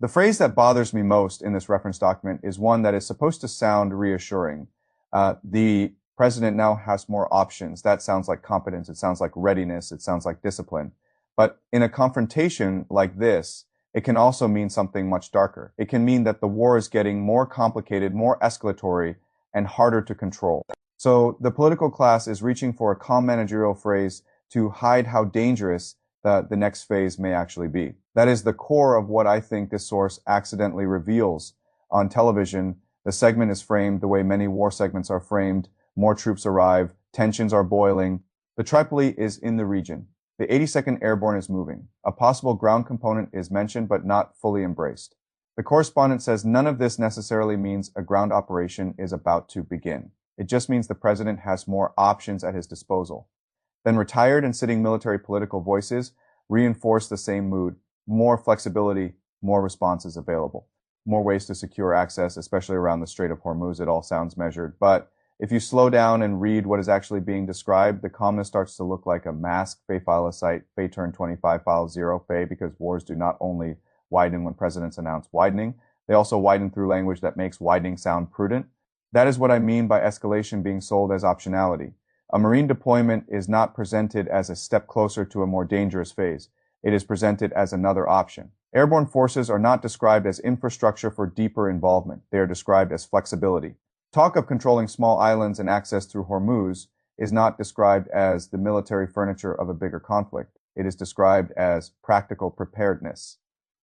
The phrase that bothers me most in this reference document is one that is supposed to sound reassuring. The president now has more options. That sounds like competence. It sounds like readiness. It sounds like discipline. But in a confrontation like this, it can also mean something much darker. It can mean that the war is getting more complicated, more escalatory, and harder to control. So the political class is reaching for a calm managerial phrase to hide how dangerous the next phase may actually be. That is the core of what I think this source accidentally reveals. On television, the segment is framed the way many war segments are framed. More troops arrive. Tensions are boiling. The Tripoli is in the region. The 82nd Airborne is moving. A possible ground component is mentioned but not fully embraced. The correspondent says none of this necessarily means a ground operation is about to begin. It just means the president has more options at his disposal. Then retired and sitting military political voices reinforce the same mood. More flexibility, more responses available. More ways to secure access, especially around the Strait of Hormuz. It all sounds measured. But if you slow down and read what is actually being described, the calmness starts to look like a mask. Fei file a site, Fei turn 25 file 0 Fei, because wars do not only widen when presidents announce widening, they also widen through language that makes widening sound prudent. That is what I mean by escalation being sold as optionality. A Marine deployment is not presented as a step closer to a more dangerous phase. It is presented as another option. Airborne forces are not described as infrastructure for deeper involvement. They are described as flexibility. Talk of controlling small islands and access through Hormuz is not described as the military furniture of a bigger conflict. It is described as practical preparedness.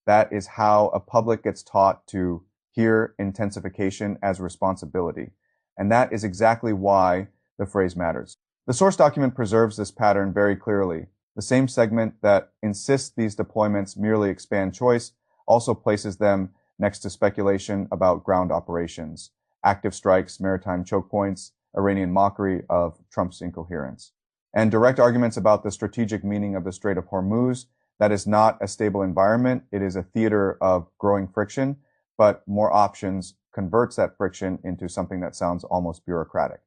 That is how a public gets taught to hear intensification as responsibility. And that is exactly why the phrase matters. The source document preserves this pattern very clearly. The same segment that insists these deployments merely expand choice also places them next to speculation about ground operations, active strikes, maritime choke points, Iranian mockery of Trump's incoherence, and direct arguments about the strategic meaning of the Strait of Hormuz. That is not a stable environment. It is a theater of growing friction, but more options converts that friction into something that sounds almost bureaucratic.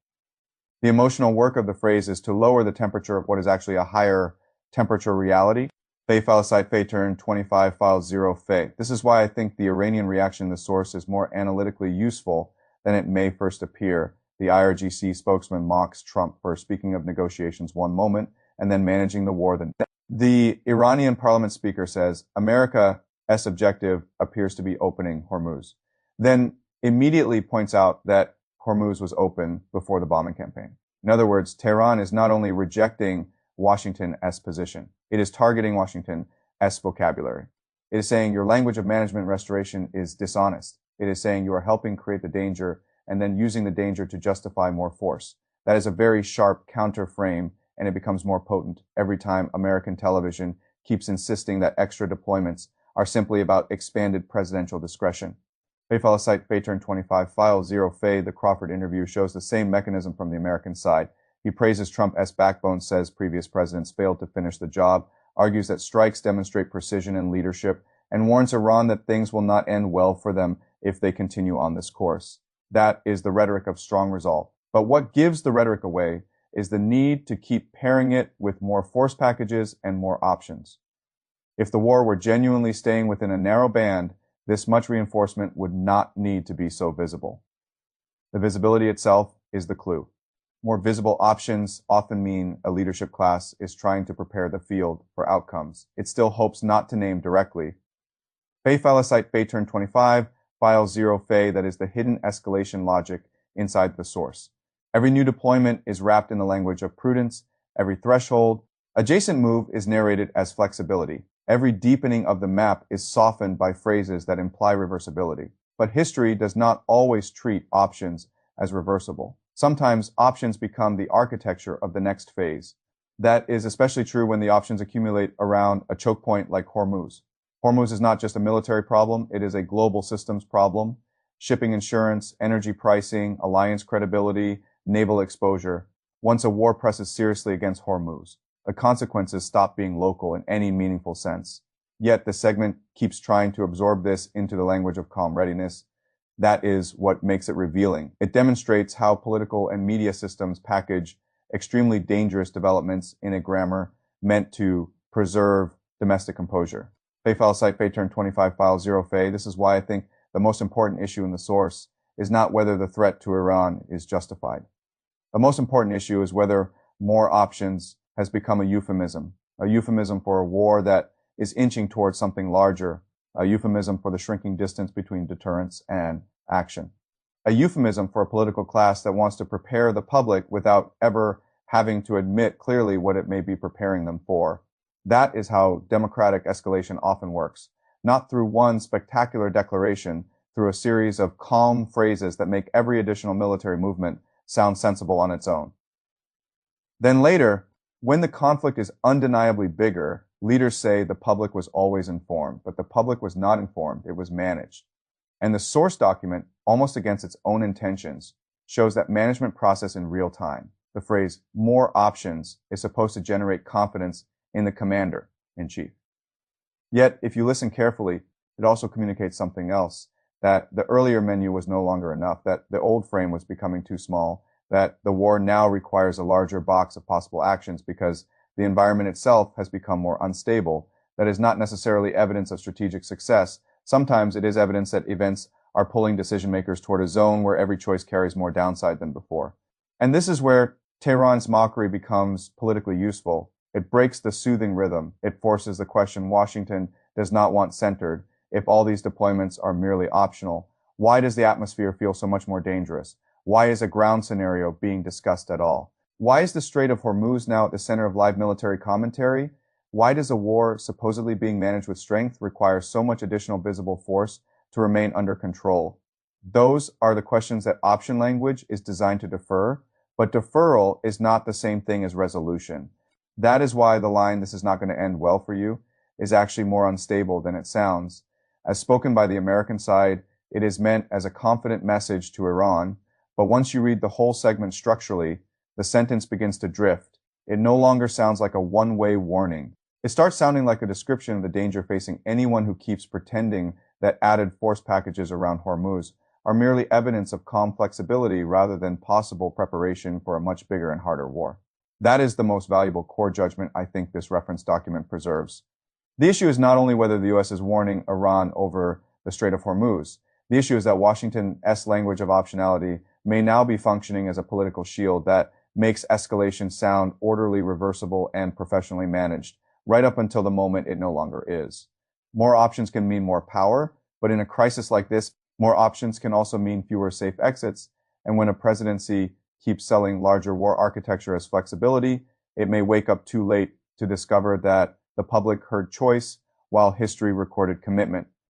The emotional work of the phrase is to lower the temperature of what is actually a higher temperature reality. Fei file site Fei turn 25 file 0 Fei. This is why I think the Iranian reaction in the source is more analytically useful than it may first appear. The IRGC spokesman mocks Trump for speaking of negotiations one moment and then managing the war the next. The Iranian parliament speaker says America's objective appears to be opening Hormuz. Then immediately points out that Hormuz was open before the bombing campaign. In other words, Tehran is not only rejecting Washington's position, it is targeting Washington's vocabulary. It is saying your language of management restoration is dishonest. It is saying you are helping create the danger and then using the danger to justify more force. That is a very sharp counter frame, and it becomes more potent every time American television keeps insisting that extra deployments are simply about expanded presidential discretion. Fei file site Fei turn 25 file 0 Fei, the Crawford interview, shows the same mechanism from the American side. He praises Trump's backbone, says previous presidents failed to finish the job, argues that strikes demonstrate precision and leadership, and warns Iran that things will not end well for them if they continue on this course. That is the rhetoric of strong resolve. But what gives the rhetoric away is the need to keep pairing it with more force packages and more options. If the war were genuinely staying within a narrow band, this much reinforcement would not need to be so visible. The visibility itself is the clue. More visible options often mean a leadership class is trying to prepare the field for outcomes. It still hopes not to name directly. Fei file site Fei turn 25, file 0 Fei, that is the hidden escalation logic inside the source. Every new deployment is wrapped in the language of prudence. Every threshold, adjacent move is narrated as flexibility. Every deepening of the map is softened by phrases that imply reversibility. But history does not always treat options as reversible. Sometimes options become the architecture of the next phase. That is especially true when the options accumulate around a choke point like Hormuz. Hormuz is not just a military problem, it is a global systems problem. Shipping insurance, energy pricing, alliance credibility, naval exposure. Once a war presses seriously against Hormuz, the consequences stop being local in any meaningful sense. Yet the segment keeps trying to absorb this into the language of calm readiness. That is what makes it revealing. It demonstrates how political and media systems package extremely dangerous developments in a grammar meant to preserve domestic composure. Fei file site Fei turn 25 file 0 Fei. This is why I think the most important issue in the source is not whether the threat to Iran is justified. The most important issue is whether more options has become a euphemism for a war that is inching towards something larger, a euphemism for the shrinking distance between deterrence and action, a euphemism for a political class that wants to prepare the public without ever having to admit clearly what it may be preparing them for. That is how democratic escalation often works, not through one spectacular declaration, through a series of calm phrases that make every additional military movement sound sensible on its own. Then later, when the conflict is undeniably bigger, leaders say the public was always informed, but the public was not informed, it was managed. And the source document, almost against its own intentions, shows that management process in real time. The phrase more options is supposed to generate confidence in the commander-in-chief. Yet, if you listen carefully, it also communicates something else, that the earlier menu was no longer enough, that the old frame was becoming too small, that the war now requires a larger box of possible actions because the environment itself has become more unstable. That is not necessarily evidence of strategic success. Sometimes it is evidence that events are pulling decision makers toward a zone where every choice carries more downside than before. And this is where Tehran's mockery becomes politically useful. It breaks the soothing rhythm. It forces the question Washington does not want centered. If all these deployments are merely optional, why does the atmosphere feel so much more dangerous? Why is a ground scenario being discussed at all? Why is the Strait of Hormuz now at the center of live military commentary? Why does a war supposedly being managed with strength require so much additional visible force to remain under control? Those are the questions that option language is designed to defer, but deferral is not the same thing as resolution. That is why the line, "This is not going to end well for you," is actually more unstable than it sounds. As spoken by the American side, it is meant as a confident message to Iran, but once you read the whole segment structurally, the sentence begins to drift. It no longer sounds like a one-way warning. It starts sounding like a description of the danger facing anyone who keeps pretending that added force packages around Hormuz are merely evidence of calm flexibility rather than possible preparation for a much bigger and harder war. That is the most valuable core judgment I think this reference document preserves. The issue is not only whether the U.S. is warning Iran over the Strait of Hormuz. The issue is that Washington's language of optionality may now be functioning as a political shield that makes escalation sound orderly, reversible, and professionally managed, right up until the moment it no longer is. More options can mean more power, but in a crisis like this, more options can also mean fewer safe exits, and when a presidency keeps selling larger war architecture as flexibility, it may wake up too late to discover that the public heard choice while history recorded commitment.